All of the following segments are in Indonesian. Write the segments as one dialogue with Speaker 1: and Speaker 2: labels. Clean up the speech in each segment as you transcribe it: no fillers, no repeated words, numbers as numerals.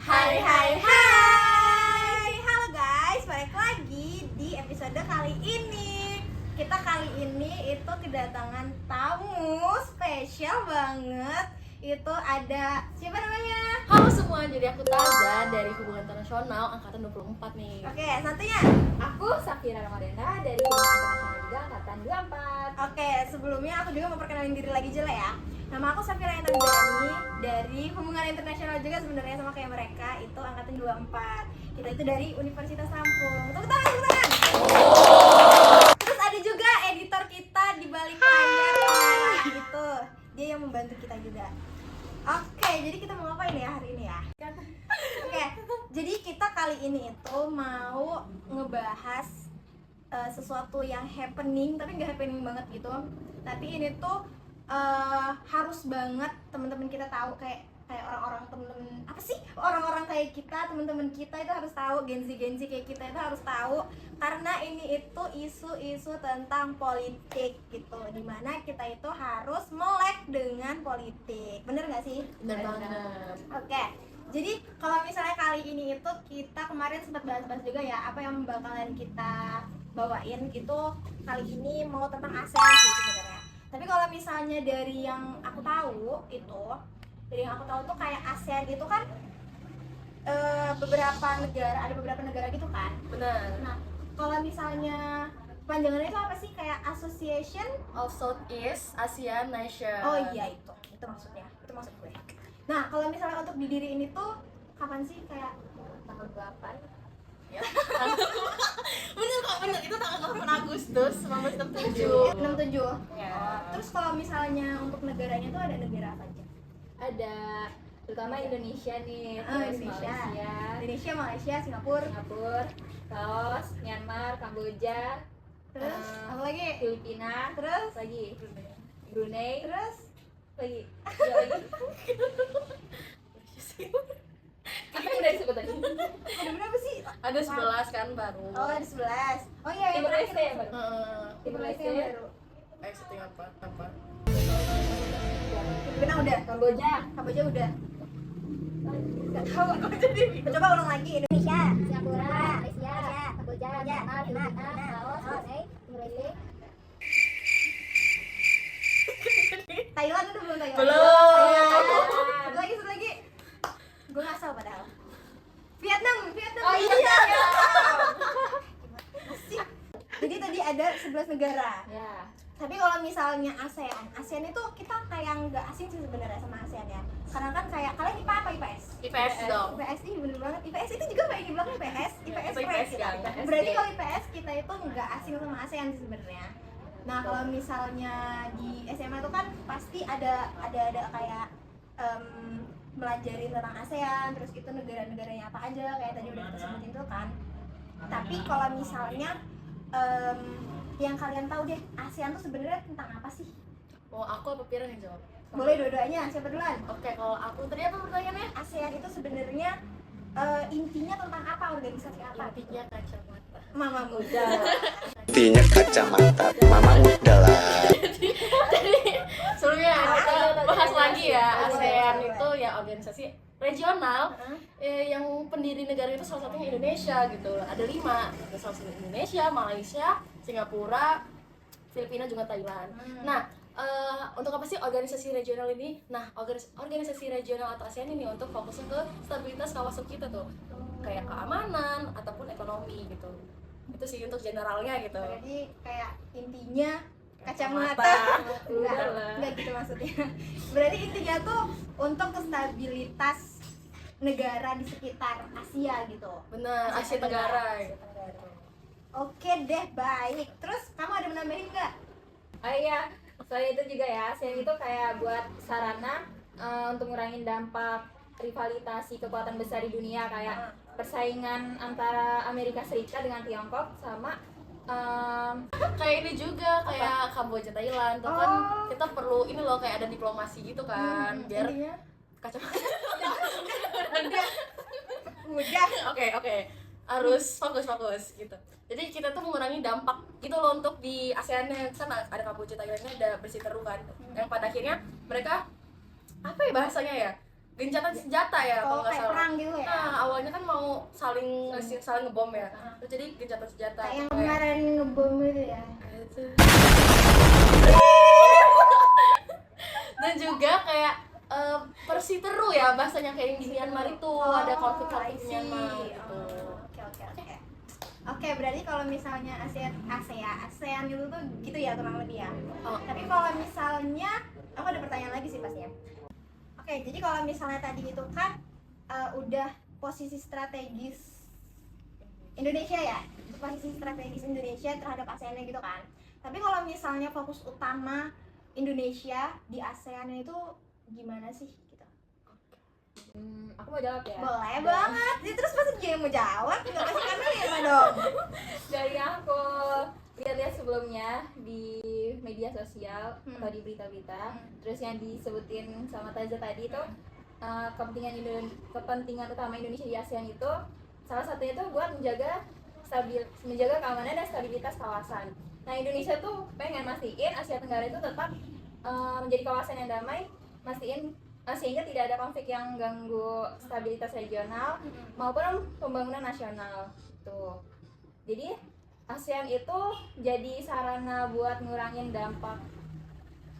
Speaker 1: Hai hai hai. Halo guys, balik lagi di episode kali ini. Kita kali ini itu kedatangan tamu spesial banget. Itu ada siapa namanya?
Speaker 2: Halo semua, jadi aku Taza dari Hubungan Internasional angkatan 24 nih.
Speaker 1: Oke, satunya.
Speaker 3: Aku Safira Ramadana dari Hubungan Internasional juga angkatan 24.
Speaker 1: Oke, sebelumnya aku juga mau perkenalin diri lagi Jela ya. Nama aku Safira Ramadana dari Hubungan Internasional juga sebenarnya sama kayak mereka, itu angkatan 24. Kita itu dari Universitas Lampung. Tepuk tangan, tepuk tangan. Terus ada juga editor kita di balik layar itu. Dia yang membantu kita juga. Oke, jadi kita mau ngapain ya hari ini ya? Oke, jadi kita kali ini itu mau ngebahas sesuatu yang happening, tapi nggak happening banget gitu. Tapi ini tuh harus banget teman-teman kita tahu, kayak orang-orang temen apa sih, orang-orang kayak kita, teman-teman kita itu harus tahu, Gen Z kayak kita itu harus tahu, karena ini itu isu-isu tentang politik gitu, dimana kita itu harus melek dengan politik, bener nggak sih?
Speaker 2: Bener banget.
Speaker 1: Oke, jadi kalau misalnya kali ini itu kita kemarin sempat bahas-bahas juga ya apa yang bakalan kita bawain gitu. Kali ini mau tentang ASEAN sih sebenarnya. Tapi kalau misalnya dari yang aku tahu tuh kayak ASEAN itu kan ada beberapa negara gitu kan.
Speaker 2: Bener.
Speaker 1: Nah, kalau misalnya panjangannya itu apa sih, kayak Association?
Speaker 2: Of Southeast Asian Nation.
Speaker 1: Oh iya, itu maksudnya, itu maksud gue. Nah, kalau misalnya untuk didiriin itu kapan sih, kayak
Speaker 3: Tanggal 8.
Speaker 2: Ya. Bener kok, bener. Itu tanggal 8 Agustus 1967.
Speaker 1: 67.
Speaker 3: Ya.
Speaker 1: Terus kalau misalnya untuk negaranya tuh ada negara apa aja?
Speaker 3: Ada terutama Indonesia nih,
Speaker 1: Ah,
Speaker 3: terus
Speaker 1: Indonesia, Malaysia, Singapura.
Speaker 3: Singapura, Laos, Myanmar, Kamboja,
Speaker 1: Terus apa lagi?
Speaker 3: Filipina,
Speaker 1: Terus
Speaker 3: lagi Brunei,
Speaker 1: terus
Speaker 3: lagi ya lagi. Apa yang udah disebut tadi?
Speaker 1: ada berapa sih?
Speaker 2: Ada 11 kan baru.
Speaker 1: Oh, ada 11. Oh iya, yang
Speaker 3: Timur
Speaker 1: terakhir
Speaker 3: Leste ya baru.
Speaker 1: Timur Leste yang baru.
Speaker 2: Setting apa?
Speaker 1: Filipina udah,
Speaker 3: Kamboja
Speaker 1: udah. Gak tahu aku jadi. Coba ulang lagi. Indonesia,
Speaker 3: Singapura, Malaysia, Kamboja, Myanmar, Filipina, Laos, Brunei, Timur Leste.
Speaker 1: Thailand udah belum Thailand?
Speaker 2: Belum.
Speaker 1: Satu lagi. Gue ngasal padahal. Vietnam.
Speaker 3: Oh iya.
Speaker 1: Asik. Jadi tadi ada 11 negara.
Speaker 3: Ya.
Speaker 1: Tapi kalau misalnya ASEAN itu kita kayak nggak asing sih sebenarnya sama ASEAN ya. Karena kan kayak kalian IPA apa IPS?
Speaker 2: IPS dong.
Speaker 1: IPS ini bener banget. IPS itu juga kayak dibilang IPS
Speaker 2: IPS
Speaker 1: kan.
Speaker 2: kan.
Speaker 1: Berarti kalau IPS kita itu nggak asing sama ASEAN sih sebenarnya. Nah, kalau misalnya di SMA itu kan pasti ada kayak melajari tentang ASEAN, terus itu negara-negaranya apa aja kayak tadi udah kita sebutin tuh kan. Tapi kalau misalnya yang kalian tahu deh, ASEAN tuh sebenarnya tentang apa sih?
Speaker 2: Mau aku apa Pira yang jawab?
Speaker 1: Boleh dua-duanya, siapa duluan?
Speaker 2: Oke, kalau aku tadi apa pertanyaannya?
Speaker 1: ASEAN itu sebenarnya intinya tentang apa, organisasi apa?
Speaker 2: Intinya kacamata.
Speaker 1: Mama muda.
Speaker 4: Intinya kacamata mama udah lah.
Speaker 2: Jadi sebelumnya kita bahas lagi ya,
Speaker 1: Boleh.
Speaker 2: ASEAN itu ya organisasi regional yang pendiri negara itu salah satunya Indonesia gitu. Ada 5, ada salah satu Indonesia, Malaysia, Singapura, Filipina juga Thailand. Nah, untuk apa sih organisasi regional ini? Nah, organisasi regional atau ASEAN ini untuk fokusnya ke stabilitas kawasan kita tuh, kayak keamanan ataupun ekonomi gitu. Itu sih untuk generalnya gitu.
Speaker 1: Jadi kayak intinya kacamata.
Speaker 2: Udah.
Speaker 1: Enggak gitu maksudnya. Berarti intinya tuh untuk stabilitas negara di sekitar Asia gitu.
Speaker 2: Bener, Asia Tenggara.
Speaker 1: Oke deh, baik. Terus kamu ada menambahin nggak?
Speaker 3: Oh iya, selain itu juga ya, ASEAN itu kayak buat sarana untuk ngurangin dampak rivalitasi kekuatan besar di dunia, kayak persaingan antara Amerika Serikat dengan Tiongkok sama
Speaker 2: Kayak ini juga, kayak Kamboja Thailand tuh kan kita perlu ini loh, kayak ada diplomasi gitu kan, biar
Speaker 1: Intinya
Speaker 2: kacamata.
Speaker 1: mudah.
Speaker 2: Oke, harus fokus gitu. Jadi kita tuh mengurangi dampak gitu loh untuk di ASEAN yang sana ada Kamboja Thailandnya ada berseteru kan, yang pada akhirnya mereka apa ya bahasanya ya, gencatan senjata ya kalau nggak
Speaker 1: kayak
Speaker 2: salah.
Speaker 1: perang gitu ya.
Speaker 2: Nah, awalnya kan mau saling ngebom ya, terus jadi gencatan senjata.
Speaker 1: Kayak yang
Speaker 2: gitu ya.
Speaker 1: kemarin ngebom itu ya.
Speaker 2: Dan juga kayak Persiteru ya bahasanya, kayak di Myanmar itu ada konflik-konflik
Speaker 1: I see.
Speaker 2: Myanmar gitu.
Speaker 1: Oke. Oke, berarti kalau misalnya ASEAN itu tuh gitu ya kurang lebih ya.
Speaker 2: Oh.
Speaker 1: Tapi kalau misalnya aku ada pertanyaan lagi sih pastinya. Oke, jadi kalau misalnya tadi itu kan udah posisi strategis Indonesia ya, posisi strategis Indonesia terhadap ASEAN gitu kan. Tapi kalau misalnya fokus utama Indonesia di ASEAN itu gimana sih gitu?
Speaker 3: Aku mau jawab ya.
Speaker 1: Boleh banget. Jadi terus pasti dia yang mau jawab, nggak kasih kamu ya dong.
Speaker 3: Dari yang aku lihat-lihat sebelumnya di media sosial atau di berita-berita, terus yang disebutin sama Taza tadi itu kepentingan utama Indonesia di ASEAN itu salah satunya itu buat menjaga keamanan dan stabilitas kawasan. Nah, Indonesia tuh pengen mastiin Asia Tenggara itu tetap menjadi kawasan yang damai, mastiin sehingga tidak ada konflik yang ganggu stabilitas regional maupun pembangunan nasional tuh. Jadi ASEAN itu jadi sarana buat ngurangin dampak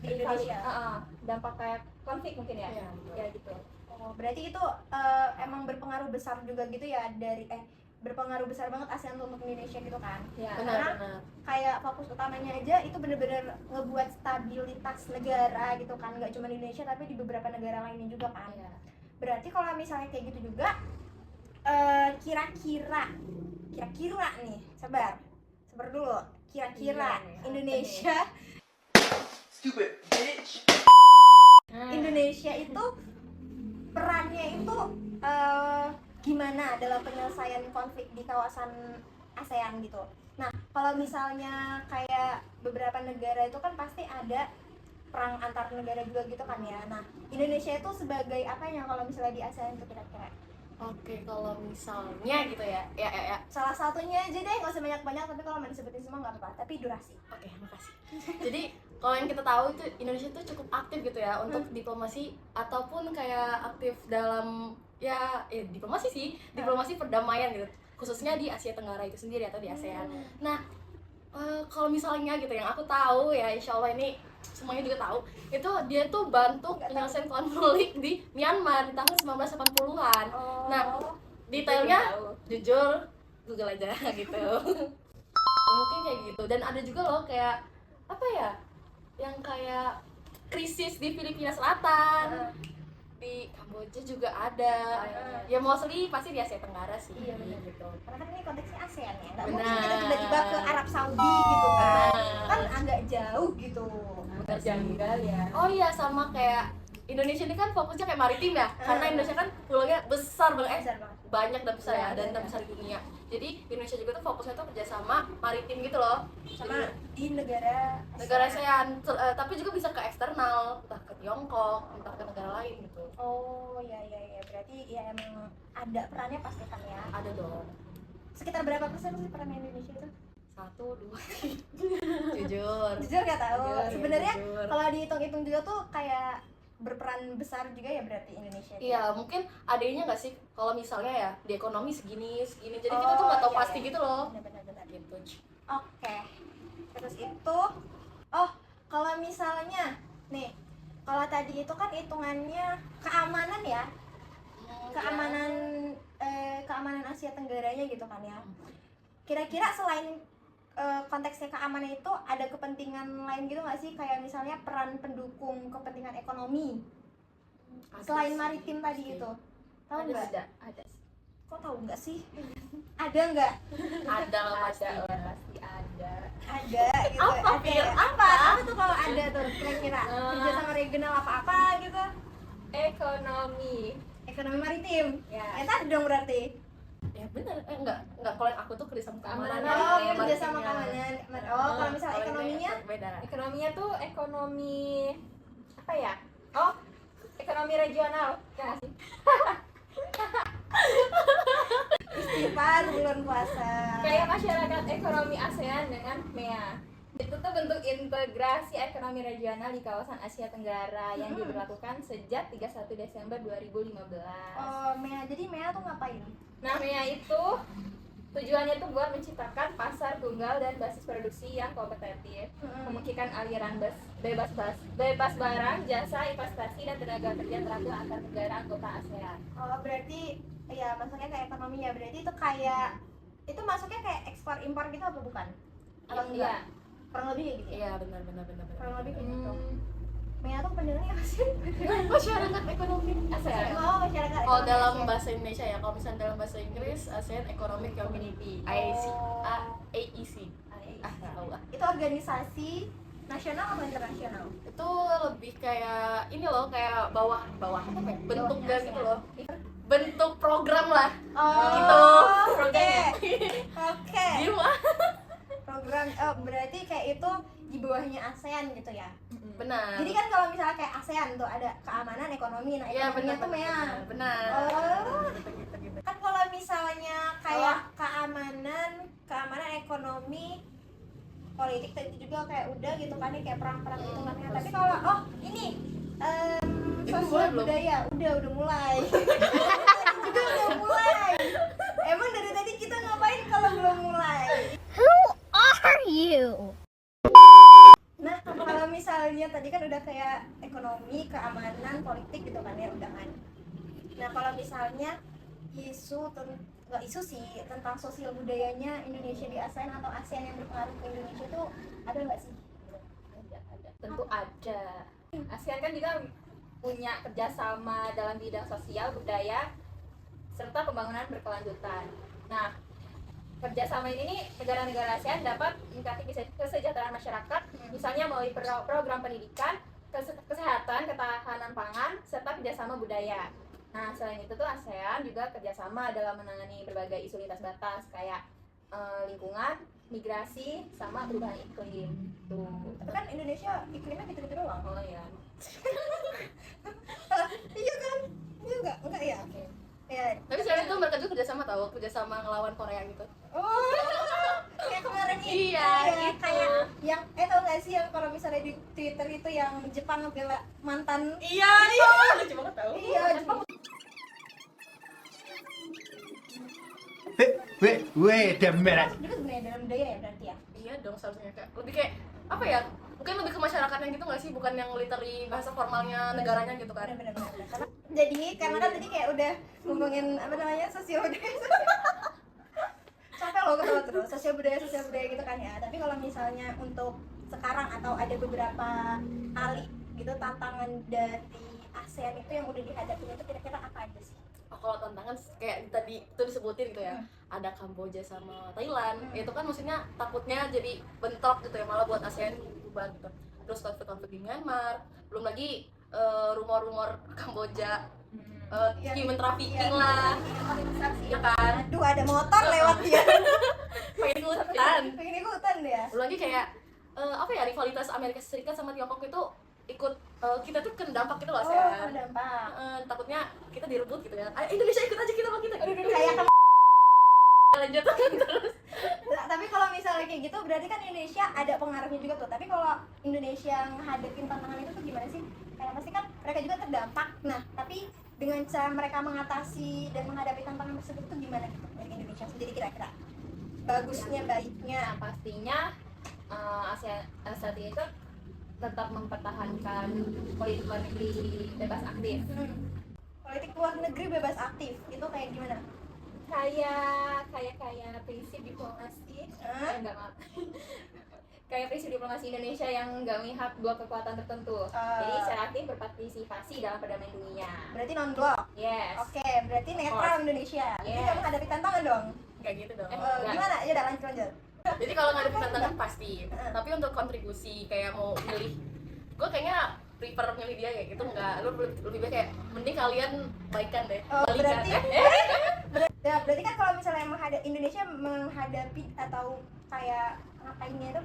Speaker 1: Di Indonesia.
Speaker 3: dampak kayak konflik mungkin ya.
Speaker 2: Iya.
Speaker 3: Ya gitu.
Speaker 1: Oh, berarti itu emang berpengaruh besar juga gitu ya berpengaruh besar banget ASEAN untuk Indonesia gitu kan?
Speaker 3: Ya.
Speaker 1: Karena
Speaker 2: Benar.
Speaker 1: kayak fokus utamanya aja itu bener-bener ngebuat stabilitas negara gitu kan, nggak cuma di Indonesia tapi di beberapa negara lainnya juga kan.
Speaker 3: Ya.
Speaker 1: Berarti kalau misalnya kayak gitu juga kira-kira nih, sabar dulu, kira-kira
Speaker 3: Iya, nih,
Speaker 1: Indonesia Indonesia itu perannya itu gimana dalam penyelesaian konflik di kawasan ASEAN gitu. Nah, kalau misalnya kayak beberapa negara itu kan pasti ada perang antar negara juga gitu kan ya. Nah, Indonesia itu sebagai apanya kalau misalnya di ASEAN itu kira-kira?
Speaker 2: Oke, kalau misalnya gitu ya.
Speaker 1: Salah satunya aja deh, nggak usah banyak-banyak, tapi kalau mau disebutin semua nggak apa-apa, tapi durasi.
Speaker 2: Oke, makasih. Jadi kalau yang kita tahu itu Indonesia tuh cukup aktif gitu ya untuk diplomasi ataupun kayak aktif dalam diplomasi sih, diplomasi perdamaian gitu. Khususnya di Asia Tenggara itu sendiri atau di ASEAN. Nah, kalau misalnya gitu yang aku tahu ya, insya Allah ini semuanya juga tahu, itu dia tuh bantu penyelesaian konflik di Myanmar di tahun 1980-an. Nah, detailnya jujur Google aja gitu. Mungkin kayak gitu. Dan ada juga loh kayak apa ya, yang kayak krisis di Filipina Selatan, di Kamboja juga ada. Ya mostly pasti di Asia Tenggara sih.
Speaker 1: Iya, benar.
Speaker 2: Gitu.
Speaker 1: Karena kan ini konteksnya ASEAN ya, nggak
Speaker 2: Benar.
Speaker 1: mungkin kita tiba-tiba ke Arab Saudi gitu kan.
Speaker 2: Benar.
Speaker 1: Kan agak jauh gitu.
Speaker 3: Janggal ya.
Speaker 2: Oh iya, sama kayak Indonesia ini kan fokusnya kayak maritim ya, karena Indonesia kan pulaunya besar banget,
Speaker 1: Besar banget.
Speaker 2: banyak dan besar ya, dan
Speaker 1: Iya.
Speaker 2: terbesar di dunia. Jadi Indonesia juga tuh fokusnya tuh kerjasama maritim gitu loh,
Speaker 1: Sama di negara
Speaker 2: negara ASEAN, tapi juga bisa ke eksternal, entah ke Tiongkok, entah ke negara lain gitu.
Speaker 1: Oh ya, berarti ya emang ada perannya pasti kan ya.
Speaker 2: Ada dong.
Speaker 1: Sekitar berapa persen sih peran Indonesia itu?
Speaker 2: 1, 2, jujur.
Speaker 1: Jujur nggak tahu.
Speaker 2: Jujur,
Speaker 1: Sebenarnya
Speaker 2: jujur.
Speaker 1: kalau dihitung-hitung juga tuh kayak berperan besar juga ya berarti Indonesia.
Speaker 2: Iya, mungkin adanya nggak sih kalau misalnya ya di ekonomi segini, jadi kita tuh nggak tahu
Speaker 1: iya,
Speaker 2: pasti
Speaker 1: iya.
Speaker 2: gitu loh.
Speaker 1: Benar.
Speaker 2: Gitu.
Speaker 1: Oke. Terus itu, kalau misalnya nih, kalau tadi itu kan hitungannya keamanan ya, keamanan Asia Tenggaranya gitu kan ya. Kira-kira selain konteksnya keamanan itu ada kepentingan lain gitu nggak sih, kayak misalnya peran pendukung kepentingan ekonomi selain maritim tadi itu? Tahu nggak?
Speaker 3: Ada.
Speaker 1: Kok tahu nggak sih? Ada nggak?
Speaker 2: Ada lah pasti.
Speaker 3: Pasti ada.
Speaker 1: Ada gitu.
Speaker 2: Apa,
Speaker 1: Ada.
Speaker 2: Fir?
Speaker 1: Apa tuh kalau ada tuh kira-kira kerjasama regional apa gitu? Ekonomi maritim.
Speaker 3: Ya.
Speaker 1: Tadi dong berarti.
Speaker 2: Ya benar, enggak kalau yang aku tuh kerjasama keamanan.
Speaker 3: Keamanan.
Speaker 1: Oh, kerjasama keamanan. Oh, kalau misalnya
Speaker 2: Kalau ini
Speaker 1: ekonominya?
Speaker 2: beda.
Speaker 3: Ekonominya tuh ekonomi apa ya? Oh, ekonomi regional. Ya nggak sih?
Speaker 1: Istighfar bulan puasa.
Speaker 3: Kayak masyarakat ekonomi ASEAN dengan MEA. Itu tuh bentuk integrasi ekonomi regional di kawasan Asia Tenggara yang diberlakukan sejak 31 Desember 2015.
Speaker 1: MEA, jadi MEA tuh ngapain?
Speaker 3: Nah, MEA itu tujuannya tuh buat menciptakan pasar tunggal dan basis produksi yang kompetitif, memungkinkan aliran bebas barang, jasa, investasi dan tenaga kerja teratur antar negara anggota ASEAN.
Speaker 1: Oh, berarti ya masuknya kayak ekonomi ya. Berarti itu kayak itu masuknya kayak ekspor impor gitu apa bukan? Atau enggak? Kurang lebih kayak gitu ya?
Speaker 2: Iya, benar.
Speaker 1: Kurang lebih kayak gitu. MEA tuh pendengarnya apa sih?
Speaker 2: Masyarakat ekonomi
Speaker 3: ASEAN.
Speaker 1: Oh, masyarakat
Speaker 2: Oh,
Speaker 1: ekonomi
Speaker 2: dalam
Speaker 1: ASEAN.
Speaker 2: bahasa Indonesia ya. Kalau misalnya dalam bahasa Inggris, ASEAN Economic Community, AEC. AEC. Tahu lah.
Speaker 1: Itu organisasi nasional atau internasional?
Speaker 2: Itu lebih kayak ini loh, kayak bawah apa ya? Bentuk
Speaker 1: Bawahnya
Speaker 2: dan
Speaker 1: ASEAN.
Speaker 2: gitu loh. Bentuk program lah.
Speaker 1: Oh,
Speaker 2: Gitu.
Speaker 1: oke. Oke.
Speaker 2: Gimana?
Speaker 1: Program berarti kayak itu di bawahnya ASEAN gitu ya.
Speaker 2: Benar.
Speaker 1: Jadi kan kalau misalnya kayak ASEAN tuh ada keamanan ekonomi, nah
Speaker 2: Iya,
Speaker 1: ekonominya tuh MEA.
Speaker 2: Benar.
Speaker 1: Oh.
Speaker 2: Gitu.
Speaker 1: Kan kalau misalnya kayak keamanan ekonomi politik tadi juga kayak udah gitu kan ya, kayak perang-perang gitu kan ya. Tapi kalau ini sosial
Speaker 2: belum?
Speaker 1: budaya udah mulai. Tadi juga udah mulai. Emang dari tadi kita ngapain kalau belum mulai? Nah, kalau misalnya tadi kan udah kayak ekonomi, keamanan, politik gitu kan ya udah kan. Nah, kalau misalnya nggak isu sih tentang sosial budayanya Indonesia di ASEAN atau ASEAN yang berpengaruh ke Indonesia tuh ada nggak sih?
Speaker 3: Ada. Tentu ada. ASEAN kan juga punya kerjasama dalam bidang sosial, budaya, serta pembangunan berkelanjutan. Nah, kerjasama ini negara-negara ASEAN dapat meningkatkan kesejahteraan masyarakat, misalnya melalui program pendidikan, kesehatan, ketahanan pangan, serta kerjasama budaya. Nah, selain itu tuh ASEAN juga kerjasama dalam menangani berbagai isu lintas batas kayak lingkungan, migrasi, sama perubahan iklim. Tuh.
Speaker 1: Tapi kan Indonesia iklimnya gitu-gitu doang.
Speaker 3: Oh ya.
Speaker 1: Iya kan? Iya enggak ya? Ya.
Speaker 2: Tapi selain itu mereka juga kerjasama ngelawan Korea gitu.
Speaker 1: Oh, kayak kemarin ini
Speaker 2: Iya,
Speaker 1: kayak,
Speaker 2: gitu.
Speaker 1: kayak yang tau gak sih yang kalau misalnya di Twitter itu yang Jepang ngebela mantan.
Speaker 2: Iya, lucu banget tau.
Speaker 1: Iya, Jepang.
Speaker 5: Wait a minute.
Speaker 1: Itu sebenarnya dalam budaya ya berarti ya.
Speaker 2: Iya dong, seharusnya lebih kayak apa ya? Mungkin lebih ke masyarakatnya gitu nggak sih, bukan yang literally bahasa formalnya negaranya gitu kan?
Speaker 1: Benar. Karena kan tadi kayak udah ngomongin apa namanya sosial budaya. Capek loh ketawa terus sosial budaya gitu kan ya. Tapi kalau misalnya untuk sekarang atau ada beberapa kali gitu tantangan dari ASEAN itu yang udah dihadapi itu kira-kira apa aja sih?
Speaker 2: Oh, kalau tantangan kayak tadi itu disebutin gitu ya, ada Kamboja sama Thailand, itu kan maksudnya takutnya jadi bentrok gitu ya, malah buat ASEAN bubar gitu. Terus konflik di Myanmar, belum lagi rumor-rumor Kamboja human trafficking lah, ya kan?
Speaker 1: Aduh, ada motor lewat dia.
Speaker 2: Pengen ikutan.
Speaker 1: Pengen ikutan dia.
Speaker 2: Belum lagi kayak apa ya, rivalitas Amerika Serikat sama Tiongkok itu ikut kita tuh kena dampak gitu loh
Speaker 1: Oh,
Speaker 2: ASEAN.
Speaker 1: dampak.
Speaker 2: Takutnya kita direbut gitu ya. Indonesia ikut aja kita sama kita.
Speaker 1: Kayak
Speaker 2: Lanjut terus.
Speaker 1: tapi kalau misalnya kayak gitu berarti kan Indonesia ada pengaruhnya juga tuh. Tapi kalau Indonesia menghadapin tantangan itu tuh gimana sih? Kayak pasti kan mereka juga terdampak. Nah, tapi dengan cara mereka mengatasi dan menghadapi tantangan tersebut tuh gimana gitu dari Indonesia sendiri kira-kira? Bagusnya, baiknya.
Speaker 3: Nah, pastinya ASEAN saat ini tuh tetap mempertahankan politik luar negeri bebas aktif.
Speaker 1: Politik luar negeri bebas aktif itu kayak gimana?
Speaker 3: Kayak prinsip diplomasi enggak maaf. Kayak prinsip diplomasi Indonesia yang nggak memihak dua kekuatan tertentu. Jadi secara aktif berpartisipasi dalam perdamaian dunia.
Speaker 1: Berarti non-blok.
Speaker 3: Yes.
Speaker 1: Oke, berarti netral Indonesia. Jadi
Speaker 3: Yes.
Speaker 1: kamu menghadapi tantangan dong.
Speaker 2: Kayak gitu dong.
Speaker 3: Enggak.
Speaker 1: Gimana? Ya udah lanjut.
Speaker 2: Jadi kalau ngadepin tantangan pasti, tapi untuk kontribusi kayak mau milih, gue kayaknya prefer milih dia kayak gitu enggak. Lu lebih baik kayak mending kalian baikan deh.
Speaker 1: Oh,
Speaker 2: Balikan.
Speaker 1: berarti kan kalau misalnya Indonesia menghadapi atau kayak ngapainnya itu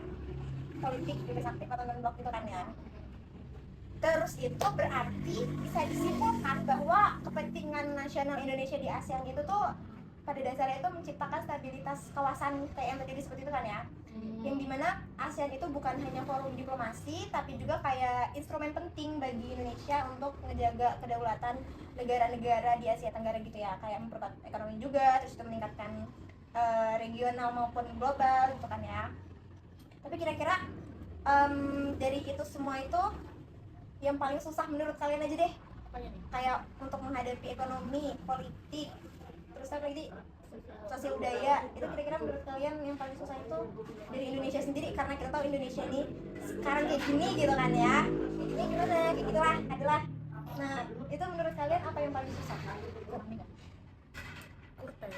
Speaker 1: politik bebas aktif atau non-blok gitu kan ya. Terus itu berarti bisa disimpulkan bahwa kepentingan nasional Indonesia di ASEAN itu tuh pada dasarnya itu menciptakan stabilitas kawasan kayak yang tadi disebut itu kan ya. Yang dimana ASEAN itu bukan hanya forum diplomasi, tapi juga kayak instrumen penting bagi Indonesia untuk menjaga kedaulatan negara-negara di Asia Tenggara gitu ya, kayak memperkuat ekonomi juga, terus itu meningkatkan regional maupun global gitu kan ya. Tapi kira-kira dari itu semua itu yang paling susah menurut kalian aja deh,
Speaker 2: Apanya nih?
Speaker 1: kayak untuk menghadapi ekonomi, politik, terus apa lagi sosial budaya, itu kira-kira menurut kalian yang paling susah itu dari Indonesia sendiri, karena kita tahu Indonesia ini sekarang kayak gini gitu kan ya, kayak gini gimana, kayak gitulah adalah. Nah itu menurut kalian apa yang paling susah?
Speaker 2: Ekonomi nggak? Kurang.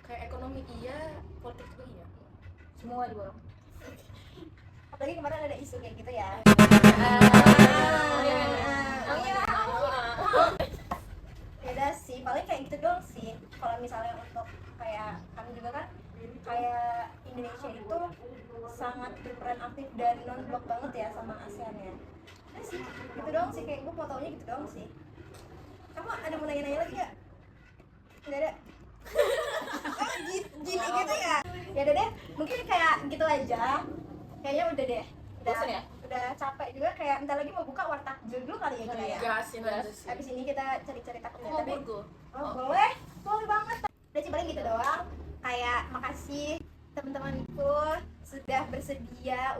Speaker 2: Kayak ekonomi iya, politik juga iya.
Speaker 3: Semua diborong.
Speaker 1: Apalagi kemarin ada isu kayak gitu ya.
Speaker 3: Oh iya.
Speaker 1: Beda sih, paling kayak gitu doang sih. Kalau misalnya untuk kayak kami juga kan, kayak Indonesia itu sangat berperan aktif dan non blok banget ya sama ASEAN ya. Nah sih, gitu doang sih, kayak gue mau taunya gitu doang sih. Kamu ada mau nanya-nanya lagi gak? Nggak ada? Oh, gini gitu ya? Ya udah deh, mungkin kayak gitu aja. Kayaknya udah deh.
Speaker 3: Bosan ya?
Speaker 1: Udah capek juga, kayak bentar lagi mau buka wartakjil dulu kali ya kita ya.
Speaker 2: Gasin aja sih.
Speaker 1: Abis ini kita cari-cari takutnya.
Speaker 2: Mau
Speaker 1: Tapi
Speaker 2: burgo.
Speaker 1: oh, boleh banget. Udah sih paling gitu doang. Kayak makasih teman-temanku sudah bersedia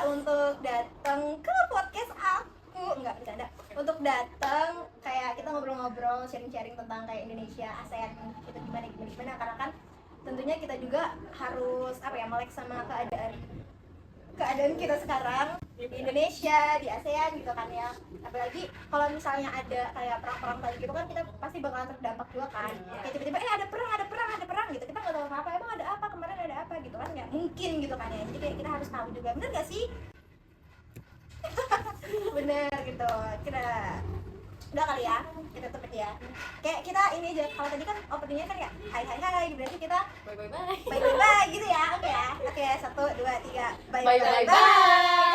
Speaker 1: untuk datang ke podcast aku. Enggak bercanda. Untuk datang kayak kita ngobrol-ngobrol, sharing-sharing tentang kayak Indonesia, ASEAN itu gimana karena kan tentunya kita juga harus melek sama keadaan kita sekarang di Indonesia, di ASEAN gitu kan ya. Apalagi kalau misalnya ada kayak perang-perang tadi gitu kan, kita pasti bakalan terdampak juga kan. Kayak tiba-tiba ada perang gitu, kita nggak tahu apa-apa, emang ada apa, kemarin ada apa gitu kan, nggak mungkin gitu kan ya. Jadi kayak kita harus tahu juga, bener gak sih? Bener gitu. Kita udah kali ya, kita tutup ya. Kayak kita ini aja, kalau tadi kan openingnya kan ya hai, berarti kita
Speaker 2: Bye bye bye.
Speaker 1: bye gitu ya. Oke ya. Oke, 1, 2, 3, bye.
Speaker 2: Bye bye bye.